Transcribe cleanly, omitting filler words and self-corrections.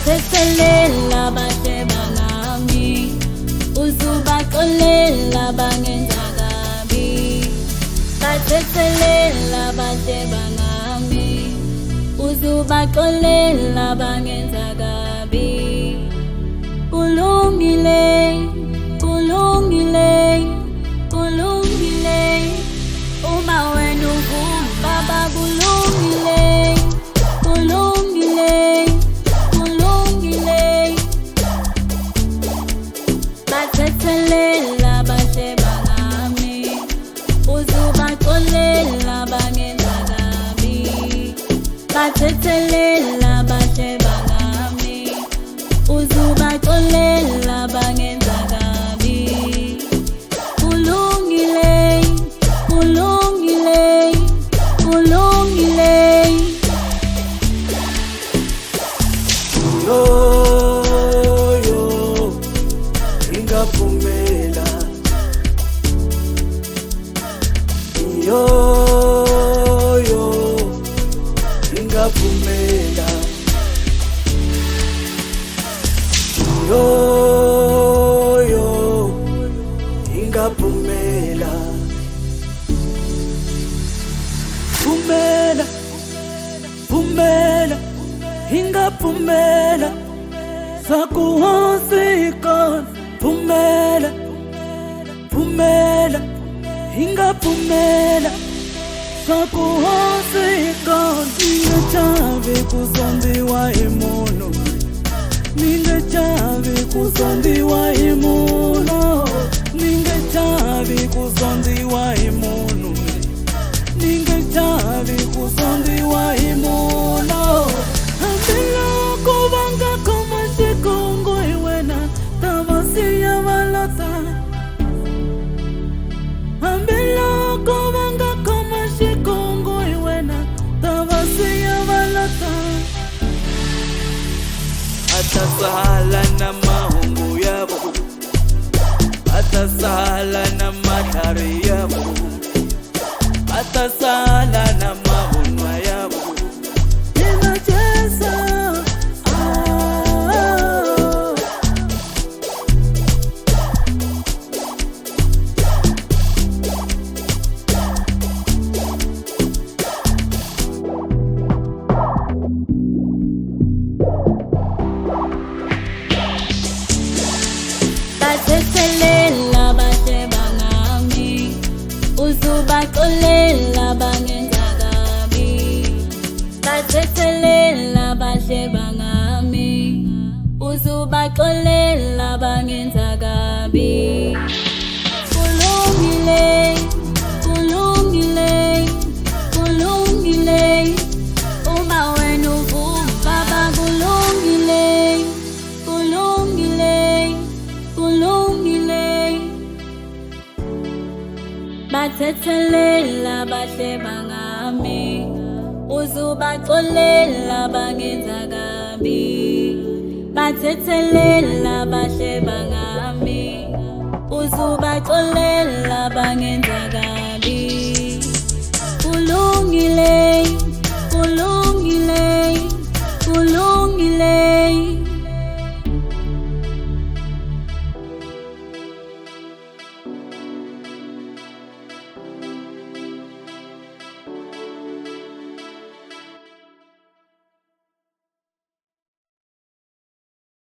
bathethelela bahle bangami, uzubaxolela bangenza kabi. Bathethelela bahle bangami, uzubaxolela bangenza kabi. Kulungile, kulungile, kulungile, uma wena uvuma baba kulungile, kulungile, kulungile. Bathethelela bahle bangami, uzubaxolela bangenza kabi. Bathethelela bahle bangami, uzubaxolela bangenza kabi. Kulungile, kulungile, kulungile. Yo, yo, ingaphumela. Yo, yo, ingaphumela. Yo, yo, ingaphumela. Phumela, phumela, ingaphumela. Sakuhosika, phumela, phumela, ingaphumela. Sakuhosika, ningechavi kuzondiwa imono. Ningechavi kuzondiwa imono. Ningechavi kuzondiwa imono. Ningechavi kuzondiwa imono. Ambela kubanga kama shikongo iwena tabasi ya balata. Ambela kubanga kama shikongo iwena tabasi ya balata. Atasahala na mahungu yabo, atasahala na matari yabo, atasahala na mahunwa yabo. Inacheza Bathethelela bahle bangami, uzubaxolela bangenza kabi. Bathethelela bahle bangami, uzubaxolela bangenza kabi. Kulungile, kulungile, kulungile, uma wena uvuma baba kulungile, kulungile, kulungile. Bathethelela bahle bangami, uzubaxolela bangenza kabi. Bathethelela bahle bangami, uzubaxolela bangenza